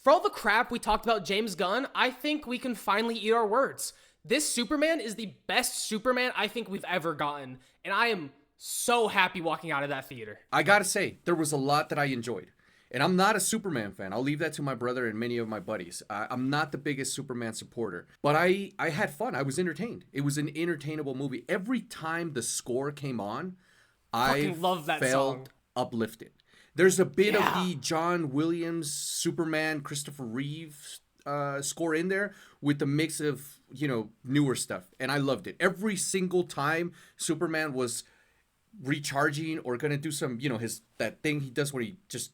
For all the crap we talked about James Gunn, I think we can finally eat our words. This Superman is the best Superman I think we've ever gotten, and I am so happy walking out of that theater. I gotta say, there was a lot that I enjoyed. And I'm not a Superman fan. I'll leave that to my brother and many of my buddies. I'm not the biggest Superman supporter. But I had fun. I was entertained. It was an entertainable movie. Every time the score came on, I Fucking love that felt song. uplifted. There's a bit of Yeah. the John Williams, Superman, Christopher Reeve score in there with the mix of, newer stuff. And I loved it. Every single time Superman was recharging or gonna do some, that thing he does where he just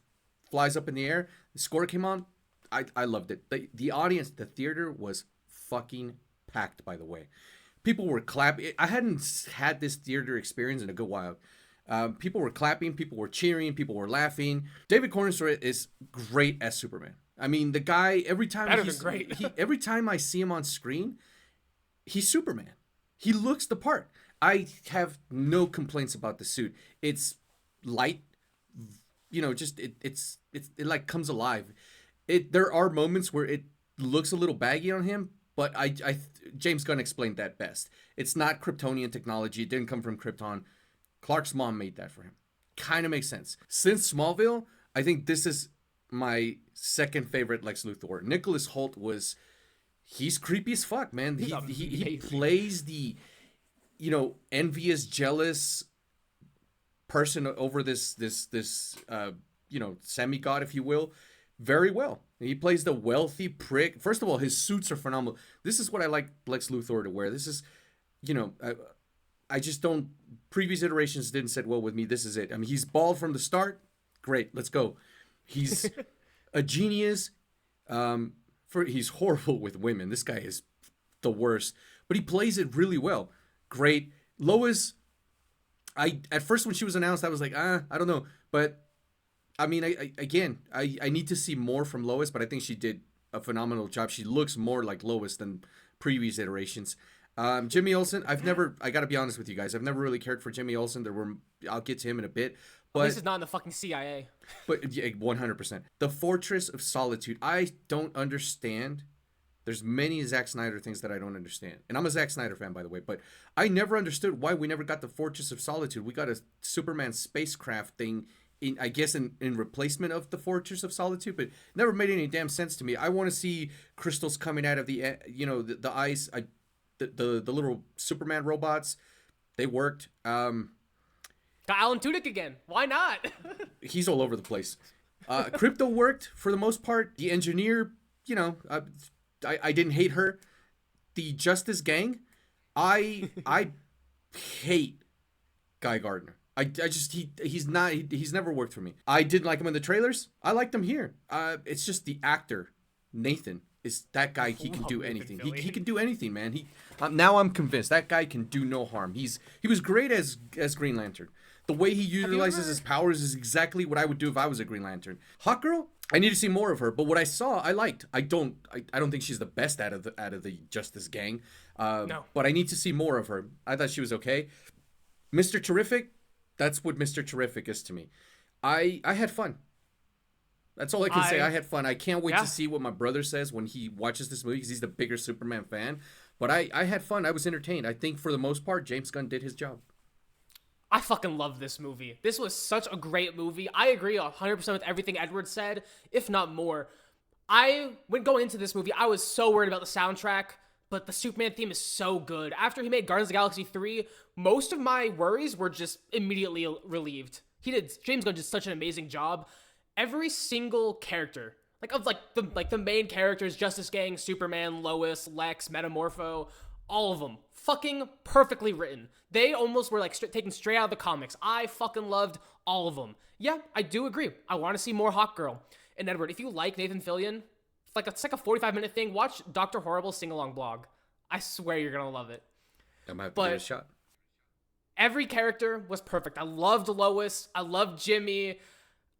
flies up in the air, the score came on. I loved it. The audience, the theater was fucking packed, by the way. People were clapping. I hadn't had this theater experience in a good while. People were clapping, people were cheering, people were laughing. David Corenswet is great as Superman. I mean, the guy, every time Better than great. every time I see him on screen, he's Superman. He looks the part. I have no complaints about the suit. It's light, just it like comes alive. There are moments where it looks a little baggy on him, but James Gunn explained that best. It's not Kryptonian technology. It didn't come from Krypton. Clark's mom made that for him. Kind of makes sense. Since Smallville, I think this is my second favorite Lex Luthor. Nicholas Hoult he's creepy as fuck, man. He plays the envious, jealous person over this semi-god, if you will, very well. He plays the wealthy prick. First of all, his suits are phenomenal. This is what I like Lex Luthor to wear. This is, I just don't. Previous iterations didn't sit well with me. This is it. I mean, he's bald from the start. Great, let's go. He's a genius. He's horrible with women. This guy is the worst, but he plays it really well. Great. Lois, at first when she was announced, I was like, I don't know, but I mean, I need to see more from Lois, but I think she did a phenomenal job. She looks more like Lois than previous iterations. Jimmy Olsen, I gotta be honest with you guys, I've never really cared for Jimmy Olsen. I'll get to him in a bit, but This is not in the fucking CIA. But yeah, 100%. The Fortress of Solitude, I don't understand. There's many Zack Snyder things that I don't understand. And I'm a Zack Snyder fan, by the way, but I never understood why we never got the Fortress of Solitude. We got a Superman spacecraft thing in replacement of the Fortress of Solitude, but it never made any damn sense to me. I want to see crystals coming out of the ice. The little Superman robots, they worked. Got Alan Tudyk again. Why not? He's all over the place. Crypto worked for the most part. The engineer, I didn't hate her. The Justice Gang, I hate Guy Gardner. He's never worked for me. I didn't like him in the trailers. I liked him here. It's just the actor, Nathan, is that guy. He can do anything. He can do anything, man. Now I'm convinced that guy can do no harm. He was great as Green Lantern. The way he utilizes his powers is exactly what I would do if I was a Green Lantern. Hawkgirl, I need to see more of her, but what I saw, I liked. I don't think she's the best out of the Justice Gang. No. But I need to see more of her. I thought she was okay. Mr. Terrific, that's what Mr. Terrific is to me. I had fun. That's all I can say. I had fun. I can't wait to see what my brother says when he watches this movie because he's the bigger Superman fan. But I had fun. I was entertained. I think for the most part, James Gunn did his job. I fucking love this movie. This was such a great movie. I agree 100% with everything Edward said, if not more. When going into this movie, I was so worried about the soundtrack, but the Superman theme is so good. After he made Guardians of the Galaxy 3, most of my worries were just immediately relieved. James Gunn did such an amazing job. Every single character, the main characters, Justice Gang, Superman, Lois, Lex, Metamorpho, all of them, fucking perfectly written. They almost were taken straight out of the comics. I fucking loved all of them. Yeah, I do agree. I want to see more Hawkgirl. And Edward, if you like Nathan Fillion, it's like a 45-minute thing. Watch Dr. Horrible's sing-along blog. I swear you're gonna love it. I might have to give it a shot. Every character was perfect. I loved Lois. I loved Jimmy.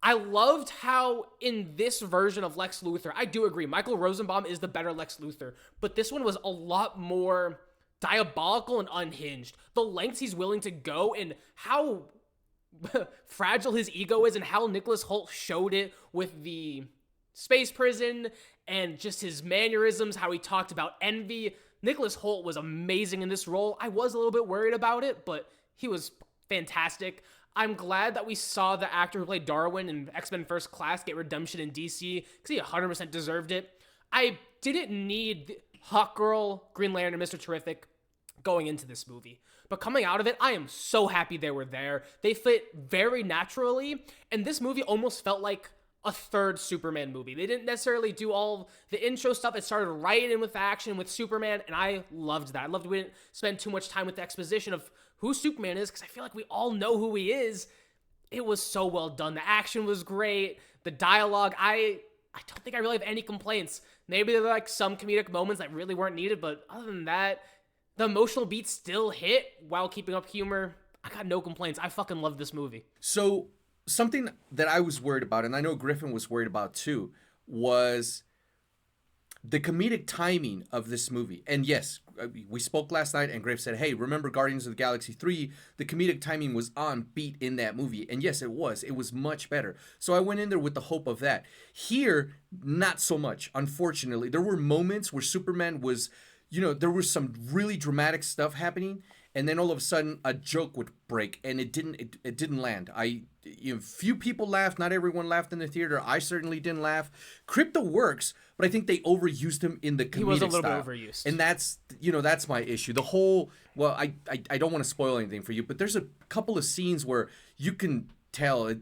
I loved how in this version of Lex Luthor, I do agree, Michael Rosenbaum is the better Lex Luthor, but this one was a lot more diabolical and unhinged. The lengths he's willing to go and how fragile his ego is and how Nicholas Hoult showed it with the space prison and just his mannerisms, how he talked about envy. Nicholas Hoult was amazing in this role. I was a little bit worried about it, but he was fantastic. I'm glad that we saw the actor who played Darwin in X-Men First Class get redemption in DC, because he 100% deserved it. I didn't need Hawkgirl, Green Lantern, and Mr. Terrific going into this movie. But coming out of it, I am so happy they were there. They fit very naturally, and this movie almost felt like a third Superman movie. They didn't necessarily do all the intro stuff. It started right in with action with Superman, and I loved that. I loved we didn't spend too much time with the exposition of who Superman is, because I feel like we all know who he is. It was so well done. The action was great. The dialogue, I don't think I really have any complaints. Maybe there were like some comedic moments that really weren't needed, but other than that, the emotional beats still hit while keeping up humor. I got no complaints. I fucking love this movie. So something that I was worried about, and I know Griffin was worried about too, was the comedic timing of this movie. And yes, we spoke last night and Griff said, hey, remember Guardians of the Galaxy 3? The comedic timing was on beat in that movie. And yes, it was. It was much better. So I went in there with the hope of that. Here, not so much, unfortunately. There were moments where Superman was, there was some really dramatic stuff happening. And then all of a sudden, a joke would break, and it didn't land. Few people laughed. Not everyone laughed in the theater. I certainly didn't laugh. Crypto works, but I think they overused him in the comedic style. He was a little bit overused, and that's my issue. The whole I don't want to spoil anything for you, but there's a couple of scenes where you can tell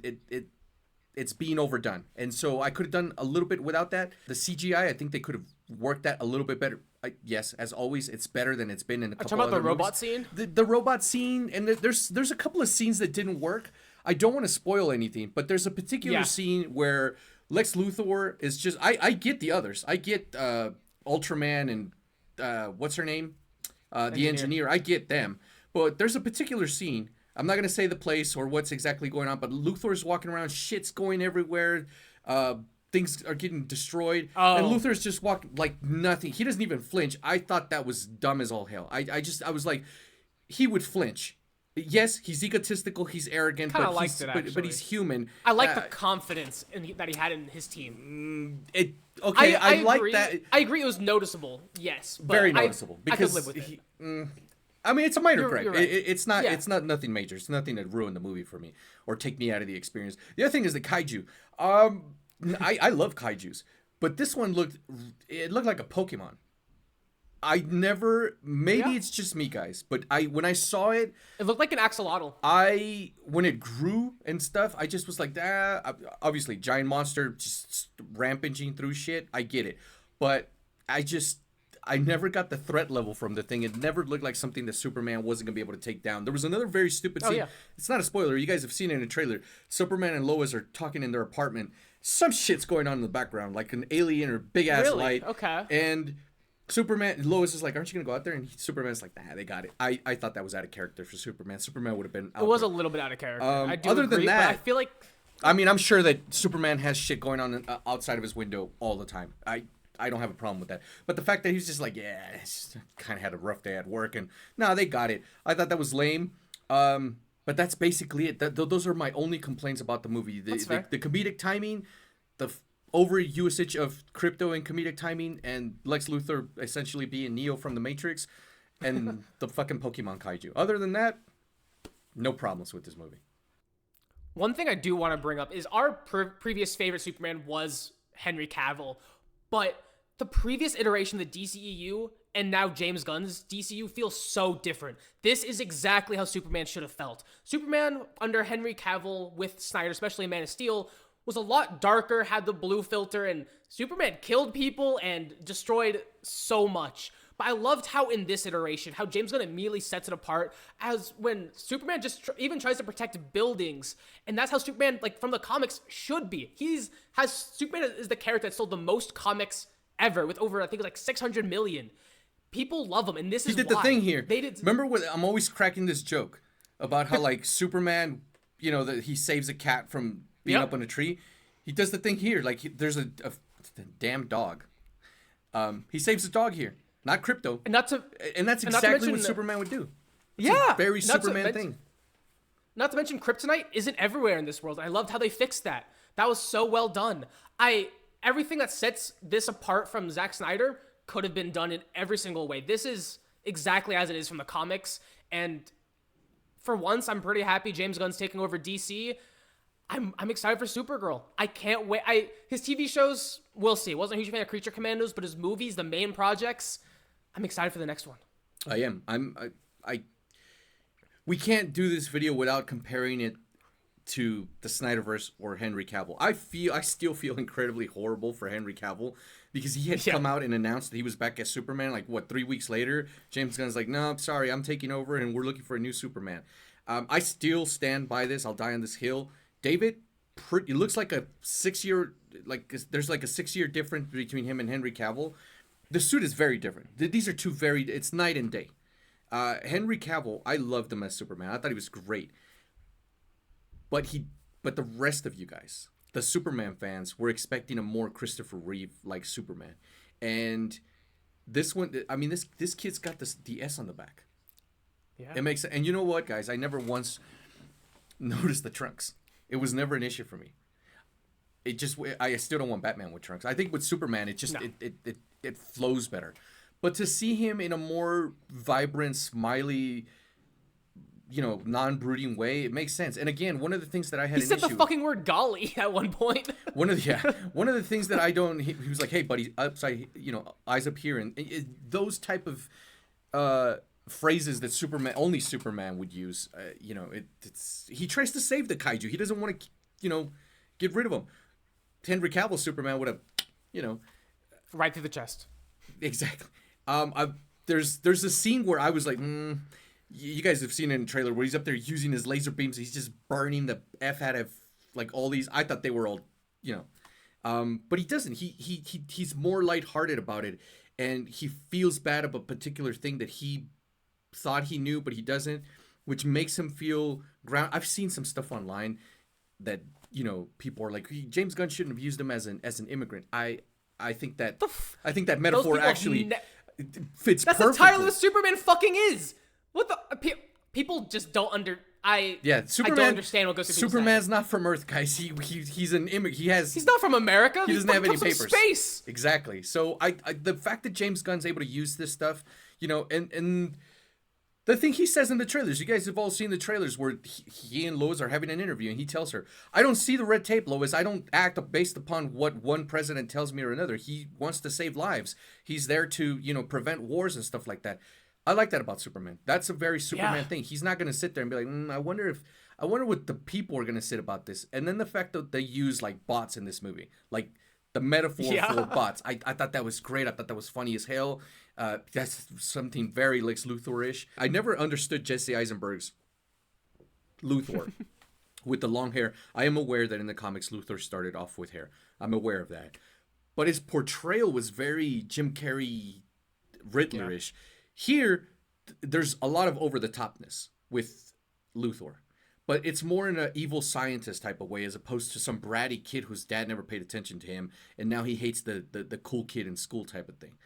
it's being overdone, and so I could have done a little bit without that. The CGI, I think they could have worked that a little bit better. Yes, as always, it's better than it's been in a couple other movies. The robot scene? The robot scene, and there's a couple of scenes that didn't work. I don't want to spoil anything, but there's a particular scene where Lex Luthor is just... I get the others. I get Ultraman and what's her name? The Engineer. I get them. But there's a particular scene. I'm not going to say the place or what's exactly going on, but Luthor's walking around. Shit's going everywhere. Things are getting destroyed. And Luthor's just walking like nothing. He doesn't even flinch. I thought that was dumb as all hell. I was like, he would flinch. Yes, he's egotistical, he's arrogant, but he's human. I like the confidence that he had in his team. I like that. I agree it was noticeable, yes. But very noticeable. Because I could live with it. I mean, it's a minor gripe. Right. It's not nothing major. It's nothing that ruined the movie for me or take me out of the experience. The other thing is the kaiju. I love kaijus, but this one looked like a Pokemon. Maybe it's just me, guys, but when I saw it, it looked like an axolotl. When it grew and stuff, I just was like, obviously giant monster just rampaging through shit. I get it, but I never got the threat level from the thing. It never looked like something that Superman wasn't gonna be able to take down. There was another very stupid scene. Yeah. It's not a spoiler. You guys have seen it in the trailer. Superman and Lois are talking in their apartment. Some shit's going on in the background, like an alien or big ass light. Okay. And Lois is like, aren't you going to go out there? And Superman's like, nah, they got it. I thought that was out of character for Superman. Superman would have been out It was there. A little bit out of character. I do other agree, than that, but I feel like... I mean, I'm sure that Superman has shit going on outside of his window all the time. I don't have a problem with that. But the fact that he's just like, kind of had a rough day at work. And no, they got it. I thought that was lame. But that's basically it. Those are my only complaints about the movie. The comedic timing, the over usage of crypto and comedic timing, and Lex Luthor essentially being Neo from the Matrix, and the fucking Pokemon kaiju. Other than that, no problems with this movie. One thing I do want to bring up is our previous favorite Superman was Henry Cavill, but the previous iteration of the DCEU and now James Gunn's DCU feels so different. This is exactly how Superman should have felt. Superman under Henry Cavill with Snyder, especially in Man of Steel, was a lot darker, had the blue filter, and Superman killed people and destroyed so much. But I loved how in this iteration, how James Gunn immediately sets it apart as when Superman just even tries to protect buildings. And that's how Superman, like from the comics, should be. Superman is the character that sold the most comics ever with over, I think it's like 600 million. People love him, and this is why. He did the thing here. Remember what I'm always cracking this joke about how like Superman, that he saves a cat from being up on a tree. He does the thing here. Like there's a damn dog. He saves a dog here, not crypto. And that's exactly what Superman would do. It's a very Superman thing. Not to mention kryptonite isn't everywhere in this world. I loved how they fixed that. That was so well done. I everything that sets this apart from Zack Snyder could have been done in every single way. This is exactly as it is from the comics, and for once, I'm pretty happy James Gunn's taking over DC. I'm excited for Supergirl. I can't wait. His TV shows, we'll see. Wasn't a huge fan of Creature Commandos, but his movies, the main projects, I'm excited for the next one. I am. We can't do this video without comparing it to the Snyderverse or Henry Cavill. I still feel incredibly horrible for Henry Cavill because he had come out and announced that he was back as Superman. Like, what, 3 weeks later? Yeames Gunn's like, no, I'm sorry, I'm taking over, and we're looking for a new Superman. I still stand by this. I'll die on this hill. David, it looks like a 6-year, there's like a 6-year difference between him and Henry Cavill. The suit is very different. These are two it's night and day. Henry Cavill, I loved him as Superman. I thought he was great. But the rest of you guys, the Superman fans, were expecting a more Christopher Reeve-like Superman. And this one, I mean, this kid's got the S on the back. Yeah. It makes, and you know what, guys? I never once noticed the trunks. It was never an issue for me. I still don't want Batman with trunks. I think with Superman, it just it flows better. But to see him in a more vibrant, smiley, non-brooding way, it makes sense. And again, one of the things that I had he said the fucking word golly at one point. one of the things that I don't, he was like, hey buddy, upside, eyes up here, and those type of phrases that only Superman would use. He tries to save the kaiju. He doesn't want to, get rid of them. Henry Cavill Superman would have, right through the chest. Exactly. There's a scene where I was like, you guys have seen it in the trailer where he's up there using his laser beams. He's just burning the F out of like all these. I thought they were all, but he doesn't. He's more lighthearted about it, and he feels bad about a particular thing that he thought he knew, but he doesn't, which makes him feel ground. I've seen some stuff online that people are like, James Gunn shouldn't have used him as an immigrant. I think that metaphor actually fits. That's perfectly. entirely what Superman fucking is. What the people just don't Superman. I don't understand what goes through Superman's not from Earth, guys. He's an immigrant. He's not from America. He doesn't have any papers. Space. Exactly. So the fact that James Gunn's able to use this stuff, and the thing he says in the trailers, you guys have all seen the trailers where he and Lois are having an interview, and he tells her, I don't see the red tape, Lois. I don't act based upon what one president tells me or another. He wants to save lives. He's there to, prevent wars and stuff like that. I like that about Superman. That's a very Superman thing. He's not going to sit there and be like, I wonder what the people are going to say about this. And then the fact that they use like bots in this movie, like the metaphor for bots. I thought that was great. I thought that was funny as hell. That's something very Lex Luthor-ish. I never understood Jesse Eisenberg's Luthor with the long hair. I am aware that in the comics, Luthor started off with hair. I'm aware of that. But his portrayal was very Jim Carrey, Riddler-ish. Yeah. Here, there's a lot of over-the-topness with Luthor. But it's more in an evil scientist type of way as opposed to some bratty kid whose dad never paid attention to him, and now he hates the cool kid in school type of thing,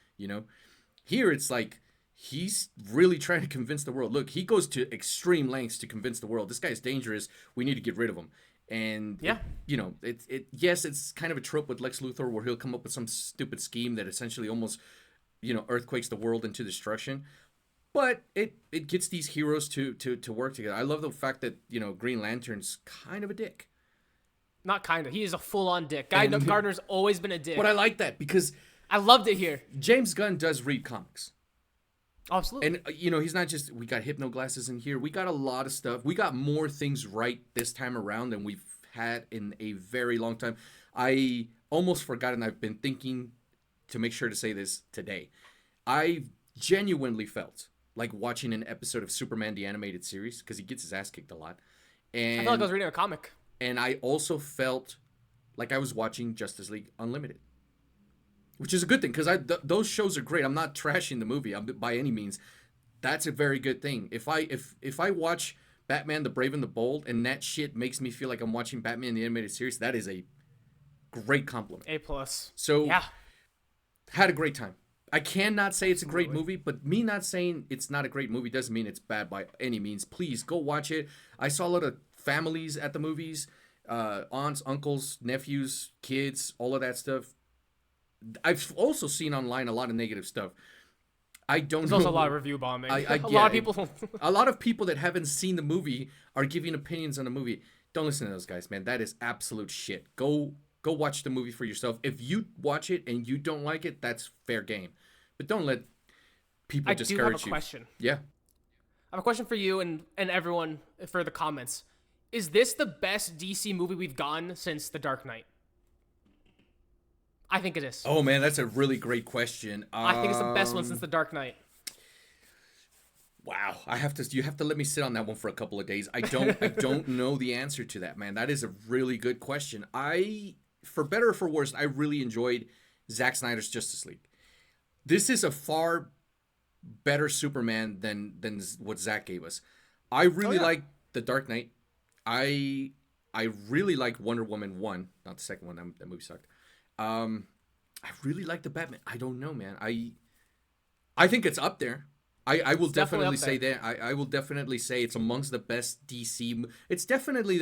Here, it's like he's really trying to convince the world. Look, he goes to extreme lengths to convince the world. This guy's dangerous. We need to get rid of him. And, yes, it's kind of a trope with Lex Luthor where he'll come up with some stupid scheme that essentially almost earthquakes the world into destruction, but it gets these heroes to work together. I love the fact that Green Lantern's kind of a dick. Not kind of. He is a full-on dick. Guy Gardner's always been a dick. But I like that because I loved it here. James Gunn does read comics. Absolutely. And he's not just, we got hypno glasses in here. We got a lot of stuff. We got more things right this time around than we've had in a very long time. I almost forgot, and I've been thinking to make sure to say this today. I genuinely felt like watching an episode of Superman the Animated Series because he gets his ass kicked a lot. And I felt like I was reading a comic. And I also felt like I was watching Justice League Unlimited, which is a good thing because those shows are great. I'm not trashing the movie by any means. That's a very good thing. If I watch Batman the Brave and the Bold and that shit makes me feel like I'm watching Batman the Animated Series, that is a great compliment. A+. So yeah. Had a great time. I cannot say it's a great movie, but me not saying it's not a great movie doesn't mean it's bad by any means. Please go watch it. I saw a lot of families at the movies, aunts, uncles, nephews, kids, all of that stuff. I've also seen online a lot of negative stuff. I don't There's know. also a lot of review bombing. I A get lot of it. people. A lot of people that haven't seen the movie are giving opinions on the movie. Don't listen to those guys, man. That is absolute shit. Go watch the movie for yourself. If you watch it and you don't like it, that's fair game. But don't let people I do have a discourage you. question. Yeah. I have a question for you and everyone for the comments. Is this the best DC movie we've gotten since The Dark Knight? I think it is. Oh man, that's a really great question. I think it's the best one since The Dark Knight. Wow, you have to let me sit on that one for a couple of days. I don't know the answer to that, man. That is a really good question. For better or for worse, I really enjoyed Zack Snyder's Justice League. This is a far better Superman than what Zack gave us. I really like The Dark Knight. I really like Wonder Woman 1, not the second one. That movie sucked. I really like the Batman. I don't know, man. I think it's up there. I will definitely say that. I will definitely say it's amongst the best DC. It's definitely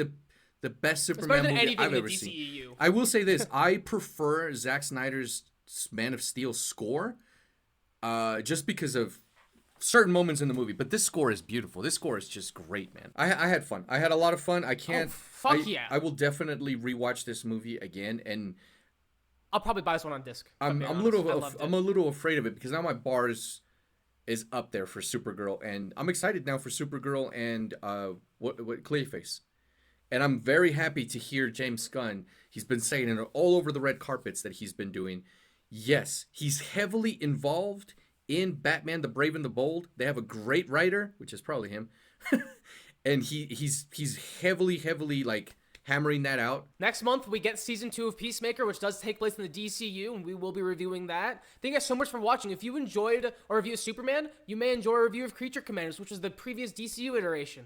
the best Superman movie I've ever seen. I will say this. I prefer Zack Snyder's Man of Steel score just because of certain moments in the movie. But this score is beautiful. This score is just great, man. I had fun. I had a lot of fun. I can't. I will definitely rewatch this movie again, and I'll probably buy this one on disc. I'm a little afraid of it because now my bar is up there for Supergirl, and I'm excited now for Supergirl and what Clayface. And I'm very happy to hear James Gunn. He's been saying it all over the red carpets that he's been doing. Yes, he's heavily involved in Batman: The Brave and the Bold. They have a great writer, which is probably him, and he's heavily like hammering that out. Next month, we get season 2 of Peacemaker, which does take place in the DCU, and we will be reviewing that. Thank you guys so much for watching. If you enjoyed a review of Superman, you may enjoy a review of Creature Commanders, which was the previous DCU iteration.